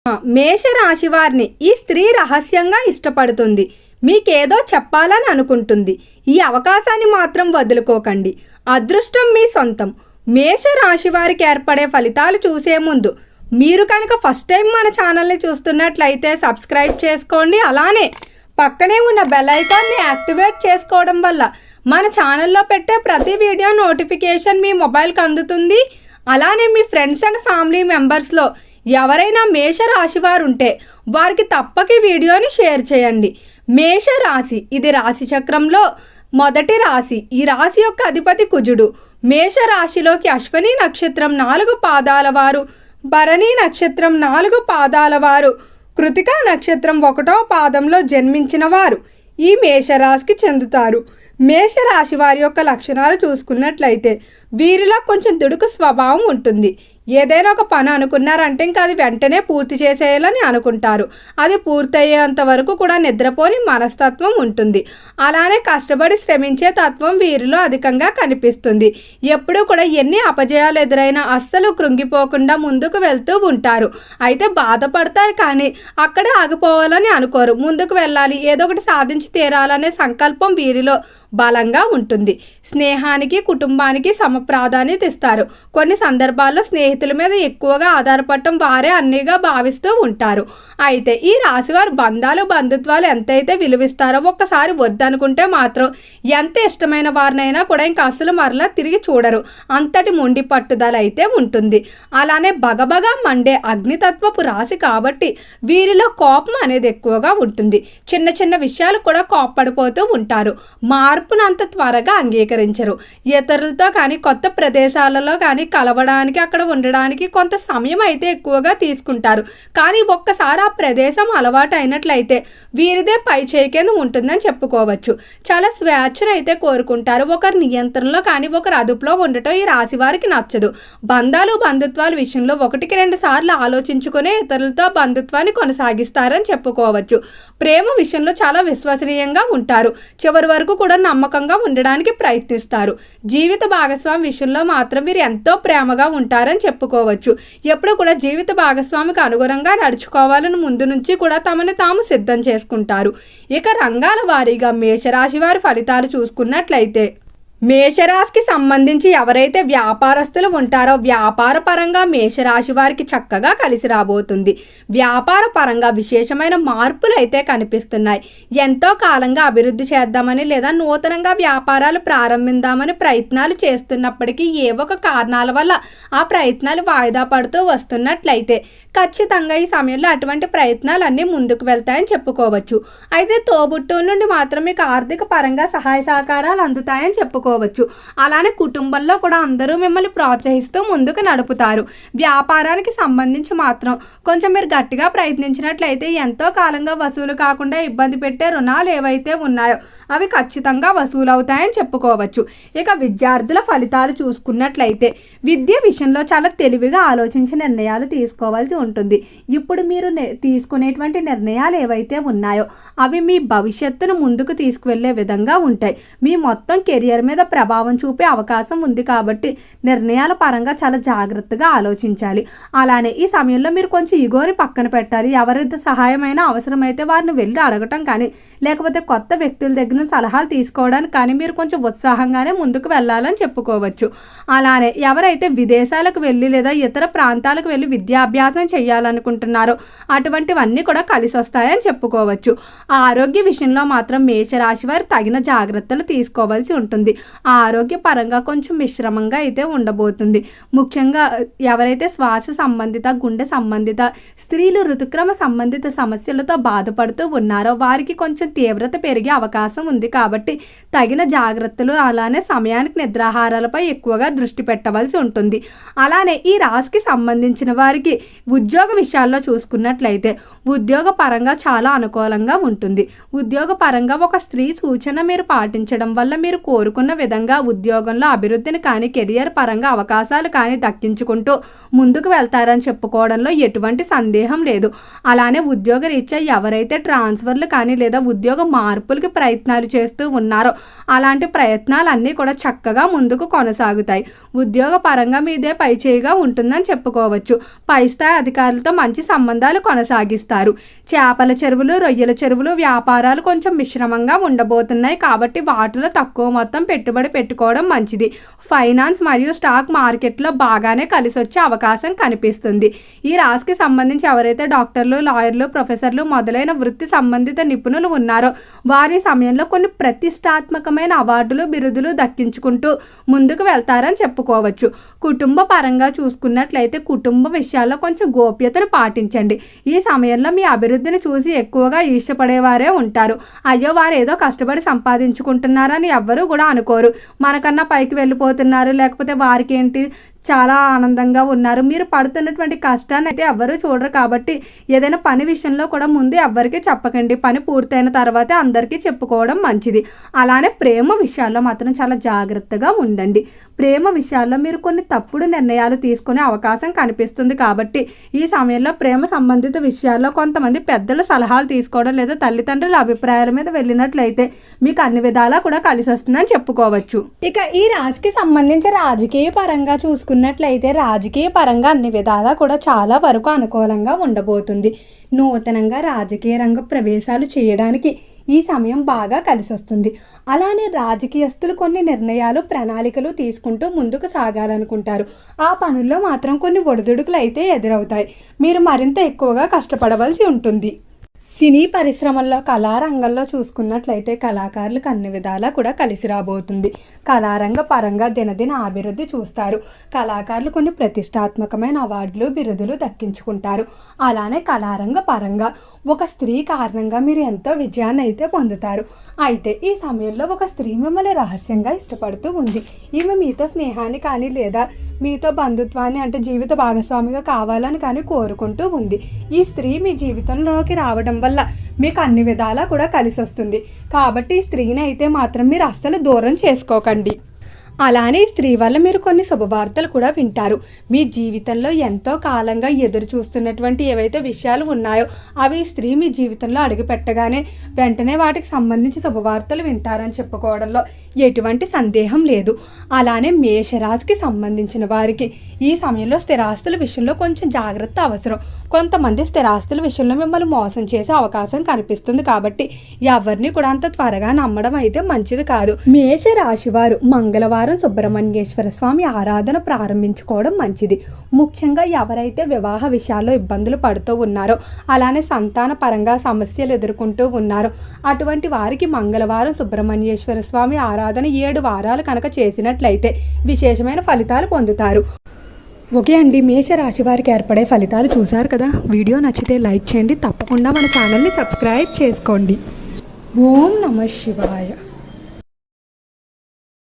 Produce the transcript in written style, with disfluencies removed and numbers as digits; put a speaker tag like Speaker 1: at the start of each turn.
Speaker 1: మేషరాశి వారిని ఈ స్త్రీ రహస్యంగా ఇష్టపడుతుంది. మీకేదో చెప్పాలని అనుకుంటుంది. ఈ అవకాశాన్ని మాత్రం వదులుకోకండి. అదృష్టం మీ సొంతం. మేషరాశి వారికి ఏర్పడే ఫలితాలు చూసే ముందు మీరు కనుక ఫస్ట్ టైం మన ఛానల్ని చూస్తున్నట్లయితే సబ్స్క్రైబ్ చేసుకోండి. అలానే పక్కనే ఉన్న బెల్ ఐకాన్ని యాక్టివేట్ చేసుకోవడం వల్ల మన ఛానల్లో పెట్టే ప్రతి వీడియో నోటిఫికేషన్ మీ మొబైల్కి అందుతుంది. అలానే మీ ఫ్రెండ్స్ అండ్ ఫ్యామిలీ మెంబర్స్లో ఎవరైనా మేషరాశి వారు ఉంటే వారికి తప్పక వీడియోని షేర్ చేయండి. మేషరాశి ఇది రాశి చక్రంలో మొదటి రాశి. ఈ రాశి యొక్క అధిపతి కుజుడు. మేషరాశిలోకి అశ్విని నక్షత్రం 4 పాదాల వారు, భరణి నక్షత్రం 4 పాదాల వారు, కృతికా నక్షత్రం 1వ పాదంలో జన్మించిన వారు ఈ మేషరాశికి చెందుతారు. మేషరాశి వారి యొక్క లక్షణాలు చూసుకున్నట్లయితే వీరిలో కొంచెం దుడుకు స్వభావం ఉంటుంది. ఏదైనా ఒక పని అనుకున్నారంటే ఇంకా అది వెంటనే పూర్తి చేసేయాలని అనుకుంటారు. అది పూర్తయ్యేంత వరకు కూడా నిద్రపోని మనస్తత్వం ఉంటుంది. అలానే కష్టపడి శ్రమించే తత్వం వీరిలో అధికంగా కనిపిస్తుంది. ఎప్పుడూ కూడా ఎన్ని అపజయాలు ఎదురైనా అస్సలు కృంగిపోకుండా ముందుకు వెళ్తూ ఉంటారు. అయితే బాధపడతారు, కానీ అక్కడే ఆగిపోవాలని అనుకోరు. ముందుకు వెళ్ళాలి, ఏదో ఒకటి సాధించి తీరాలనే సంకల్పం వీరిలో బలంగా ఉంటుంది. స్నేహానికి కుటుంబానికి సమప్రాధాన్యత ఇస్తారు. కొన్ని సందర్భాల్లో స్నేహితుల మీద ఎక్కువగా ఆధారపడటం వారే అన్నిగా భావిస్తూ ఉంటారు. అయితే ఈ రాశివారు బంధాలు బంధుత్వాలు ఎంతైతే విలువిస్తారో ఒక్కసారి వద్దనుకుంటే మాత్రం ఎంత ఇష్టమైన వారినైనా కూడా ఇంకా అసలు మరలా తిరిగి చూడరు. అంతటి మొండి పట్టుదల అయితే ఉంటుంది. అలానే బగబగా మండే అగ్నితత్వపు రాశి కాబట్టి వీరిలో కోపం అనేది ఎక్కువగా ఉంటుంది. చిన్న చిన్న విషయాలు కూడా కోప్పడిపోతూ ఉంటారు. మార్పును అంత త్వరగా అంగీకరించరు. ఇతరులతో కానీ కొత్త ప్రదేశాలలో కానీ కలవడానికి అక్కడ ఉండడానికి కొంత సమయం అయితే ఎక్కువగా తీసుకుంటారు. కానీ ఒక్కసారి ఆ ప్రదేశం అలవాటు అయినట్లయితే వీరిదే పై చేకేందు ఉంటుందని చెప్పుకోవచ్చు. చాలా స్వేచ్ఛను అయితే కోరుకుంటారు. ఒకరి నియంత్రణలో కానీ ఒకరి అదుపులో ఉండటం ఈ రాశి వారికి నచ్చదు. బంధాలు బంధుత్వాల విషయంలో 1-2 సార్లు ఆలోచించుకునే ఇతరులతో బంధుత్వాన్ని కొనసాగిస్తారని చెప్పుకోవచ్చు. ప్రేమ విషయంలో చాలా విశ్వసనీయంగా ఉంటారు. చివరి వరకు కూడా నమ్మకంగా ఉండడానికి ప్రయత్నిస్తారు. జీవిత భాగస్వామి విషయంలో మాత్రం వీరు ఎంతో ప్రేమగా ఉంటారని చెప్పుకోవచ్చు. ఎప్పుడు కూడా జీవిత భాగస్వామికి అనుగుణంగా నడుచుకోవాలని ముందు నుంచి కూడా తమను తాము సిద్ధం చేసుకుంటారు. ఇక రంగాల వారీగా మేషరాశి వారి ఫలితాలు చూసుకున్నట్లయితే మేషరాశికి సంబంధించి ఎవరైతే వ్యాపారస్తులు ఉంటారో వ్యాపార పరంగా మేషరాశి వారికి చక్కగా కలిసి రాబోతుంది. వ్యాపార పరంగా విశేషమైన మార్పులు అయితే కనిపిస్తున్నాయి. ఎంతో కాలంగా అభివృద్ధి చేద్దామని లేదా నూతనంగా వ్యాపారాలు ప్రారంభిద్దామని ప్రయత్నాలు చేస్తున్నప్పటికీ ఏ ఒక కారణాల వల్ల ఆ ప్రయత్నాలు వాయిదా పడుతూ వస్తున్నట్లయితే ఖచ్చితంగా ఈ సమయంలో అటువంటి ప్రయత్నాలు అన్నీ ముందుకు వెళ్తాయని చెప్పుకోవచ్చు. అయితే తోబుట్టువుల నుండి మాత్రం మీకు ఆర్థిక పరంగా సహాయ సహకారాలు అందుతాయని చెప్పుకోవచ్చు. అలానే కుటుంబంలో కూడా అందరూ మిమ్మల్ని ప్రోత్సహిస్తూ ముందుకు నడుపుతారు. వ్యాపారానికి సంబంధించి మాత్రం కొంచెం మీరు గట్టిగా ప్రయత్నించినట్లయితే ఎంతో కాలంగా వసూలు కాకుండా ఇబ్బంది పెట్టే రుణాలు ఏవైతే ఉన్నాయో అవి ఖచ్చితంగా వసూలవుతాయని చెప్పుకోవచ్చు. ఇక విద్యార్థుల ఫలితాలు చూసుకున్నట్లయితే విద్య విషయంలో చాలా తెలివిగా ఆలోచించి నిర్ణయాలు తీసుకోవాల్సి ఉంటుంది. ఇప్పుడు మీరు తీసుకునేటువంటి నిర్ణయాలు ఏవైతే ఉన్నాయో అవి మీ భవిష్యత్తును ముందుకు తీసుకువెళ్ళే విధంగా ఉంటాయి. మీ మొత్తం కెరియర్ మీద ప్రభావం చూపే అవకాశం ఉంది కాబట్టి నిర్ణయాల పరంగా చాలా జాగ్రత్తగా ఆలోచించాలి. అలానే ఈ సమయంలో మీరు కొంచెం ఇగోని పక్కన పెట్టాలి. ఎవరైతే సహాయమైనా అవసరమైతే వారిని వెళ్ళి అడగటం కానీ లేకపోతే కొత్త వ్యక్తుల దగ్గర సలహాలు తీసుకోవడానికి కానీ మీరు కొంచెం ఉత్సాహంగానే ముందుకు వెళ్ళాలని చెప్పుకోవచ్చు. అలానే ఎవరైతే విదేశాలకు వెళ్ళి లేదా ఇతర ప్రాంతాలకు వెళ్ళి విద్యాభ్యాసం చేయాలనుకుంటున్నారో అటువంటివన్నీ కూడా కలిసి వస్తాయని చెప్పుకోవచ్చు. ఆరోగ్య విషయంలో మాత్రం మేషరాశి వారు తగిన జాగ్రత్తలు తీసుకోవాల్సి ఉంటుంది. ఆరోగ్య పరంగా కొంచెం మిశ్రమంగా అయితే ఉండబోతుంది. ముఖ్యంగా ఎవరైతే శ్వాస సంబంధిత గుండె సంబంధిత స్త్రీలు ఋతుక్రమ సంబంధిత సమస్యలతో బాధపడుతూ ఉన్నారో వారికి కొంచెం తీవ్రత పెరిగే అవకాశం ఉంది కాబట్టి తగిన జాగ్రత్తలు అలానే సమయానికి నిద్రాహారాలపై ఎక్కువగా దృష్టి పెట్టవలసి ఉంటుంది. అలానే ఈ రాశికి సంబంధించిన వారికి ఉద్యోగ విషయాల్లో చూసుకున్నట్లయితే ఉద్యోగ పరంగా చాలా అనుకూలంగా ఉంటుంది. ఉద్యోగ పరంగా ఒక స్త్రీ సూచన మీరు పాటించడం వల్ల మీరు కోరుకున్న విధంగా ఉద్యోగంలో అభివృద్ధిని కానీ కెరియర్ పరంగా అవకాశాలు కానీ దక్కించుకుంటూ ముందుకు వెళ్తారని చెప్పుకోవడంలో ఎటువంటి సందేహం లేదు. అలానే ఉద్యోగ రీత్యా ఎవరైతే ట్రాన్స్ఫర్లు కానీ లేదా ఉద్యోగ మార్పులకి ప్రయత్నాలు ప్రయత్నాలు చేస్తూ ఉన్నారో అలాంటి ప్రయత్నాలన్నీ కూడా చక్కగా ముందుకు కొనసాగుతాయి. ఉద్యోగ పరంగా మీదే పైచేయిగా ఉంటుందని చెప్పుకోవచ్చు. పై స్థాయి అధికారులతో మంచి సంబంధాలు కొనసాగిస్తారు. చేపల చెరువులు, రొయ్యల చెరువులు వ్యాపారాలు కొంచెం మిశ్రమంగా ఉండబోతున్నాయి కాబట్టి వాటిలో తక్కువ మొత్తం పెట్టుబడి పెట్టుకోవడం మంచిది. ఫైనాన్స్ మరియు స్టాక్ మార్కెట్లో బాగానే కలిసి వచ్చే అవకాశం కనిపిస్తుంది. ఈ రాశికి సంబంధించి ఎవరైతే డాక్టర్లు, లాయర్లు, ప్రొఫెసర్లు మొదలైన వృత్తి సంబంధిత నిపుణులు ఉన్నారో వారి సమయంలో కొన్ని ప్రతిష్టాత్మకమైన అవార్డులు, బిరుదులు దక్కించుకుంటూ ముందుకు వెళ్తారని చెప్పుకోవచ్చు. కుటుంబ పరంగా చూసుకున్నట్లయితే కుటుంబ విషయాల్లో కొంచెం గోప్యతను పాటించండి. ఈ సమయంలో మీ అభివృద్ధిని చూసి ఎక్కువగా ఇష్టపడేవారే ఉంటారు. అయ్యో వారు ఏదో కష్టపడి సంపాదించుకుంటున్నారని ఎవ్వరూ కూడా అనుకోరు. మనకన్నా పైకి వెళ్ళిపోతున్నారు, లేకపోతే వారికి ఏంటి చాలా ఆనందంగా ఉన్నారు. మీరు పడుతున్నటువంటి కష్టాన్ని అయితే ఎవ్వరూ చూడరు కాబట్టి ఏదైనా పని విషయంలో కూడా ముందు ఎవ్వరికీ చెప్పకండి. పని పూర్తయిన తర్వాతే అందరికీ చెప్పుకోవడం మంచిది. అలానే ప్రేమ విషయాల్లో మాత్రం చాలా జాగ్రత్తగా ఉండండి. ప్రేమ విషయాల్లో మీరు కొన్ని తప్పుడు నిర్ణయాలు తీసుకునే అవకాశం కనిపిస్తుంది కాబట్టి ఈ సమయంలో ప్రేమ సంబంధిత విషయాల్లో కొంతమంది పెద్దల సలహాలు తీసుకోవడం లేదా తల్లిదండ్రుల అభిప్రాయాల మీద వెళ్ళినట్లయితే మీకు అన్ని విధాలా కూడా కలిసి వస్తుందని చెప్పుకోవచ్చు. ఇక ఈ రాశికి సంబంధించి రాజకీయ పరంగా చూసుకున్నట్లయితే రాజకీయ పరంగా అన్ని విధాలా కూడా చాలా వరకు అనుకూలంగా ఉండబోతుంది. నూతనంగా రాజకీయ రంగ ప్రవేశాలు చేయడానికి ఈ సమయం బాగా కలిసి వస్తుంది. అలానే రాజకీయస్తులు కొన్ని నిర్ణయాలు, ప్రణాళికలు తీసుకుంటూ ముందుకు సాగాలనుకుంటారు. ఆ పనుల్లో మాత్రం కొన్ని ఒడిదుడుకులు అయితే ఎదురవుతాయి. మీరు మరింత ఎక్కువగా కష్టపడవలసి ఉంటుంది. సినీ పరిశ్రమల్లో, కళారంగంలో చూసుకున్నట్లయితే కళాకారులకు అన్ని విధాలా కూడా కలిసి రాబోతుంది. కళారంగ పరంగా దినదిన అభివృద్ధి చూస్తారు. కళాకారులు కొన్ని ప్రతిష్టాత్మకమైన అవార్డులు, బిరుదులు దక్కించుకుంటారు. అలానే కళారంగ పరంగా ఒక స్త్రీ కారణంగా మీరు ఎంతో విజయాన్ని అయితే పొందుతారు. అయితే ఈ సమయంలో ఒక స్త్రీ మిమ్మల్ని రహస్యంగా ఇష్టపడుతూ ఉంది. ఈమె మీతో స్నేహాన్ని కానీ లేదా మీతో బంధుత్వాన్ని అంటే జీవిత భాగస్వామిగా కావాలని కానీ కోరుకుంటూ ఉంది. ఈ స్త్రీ మీ జీవితంలోకి రావడం వల్ల మీకు అన్ని విధాలా కూడా కలిసి వస్తుంది. కాబట్టి ఈ స్త్రీని అయితే మాత్రం మీరు అస్సలు దూరం చేసుకోకండి. అలానే స్త్రీ వల్ల మీరు కొన్ని శుభవార్తలు కూడా వింటారు. మీ జీవితంలో ఎంతో కాలంగా ఎదురు చూస్తున్నటువంటి ఏవైతే విషయాలు ఉన్నాయో అవి స్త్రీ మీ జీవితంలో అడుగు పెట్టగానే వెంటనే వాటికి సంబంధించి శుభవార్తలు వింటారని చెప్పుకోవడంలో ఎటువంటి సందేహం లేదు. అలానే మేషరాశికి సంబంధించిన వారికి ఈ సమయంలో స్థిరాస్తుల విషయంలో కొంచెం జాగ్రత్త అవసరం. కొంతమంది స్థిరాస్తుల విషయంలో మిమ్మల్ని మోసం చేసే అవకాశం కనిపిస్తుంది కాబట్టి ఎవరిని కూడా అంత త్వరగా నమ్మడం అయితే మంచిది కాదు. మేషరాశి వారు మంగళవారం సుబ్రహ్మణ్యేశ్వర స్వామి ఆరాధన ప్రారంభించుకోవడం మంచిది. ముఖ్యంగా ఎవరైతే వివాహ విషయాల్లో ఇబ్బందులు పడుతూ ఉన్నారో అలానే సంతాన పరంగా సమస్యలు ఎదుర్కొంటూ ఉన్నారో అటువంటి వారికి మంగళవారం సుబ్రహ్మణ్యేశ్వర స్వామి ఆరాధన 7 వారాలు కనుక చేసినట్లయితే విశేషమైన ఫలితాలు పొందుతారు. ఓకే అండి, మేషరాశి వారికి ఏర్పడే ఫలితాలు చూశారు కదా. వీడియో నచ్చితే లైక్ చేయండి. తప్పకుండా మన ఛానల్ని సబ్స్క్రైబ్ చేసుకోండి. ఓం నమః శివాయ.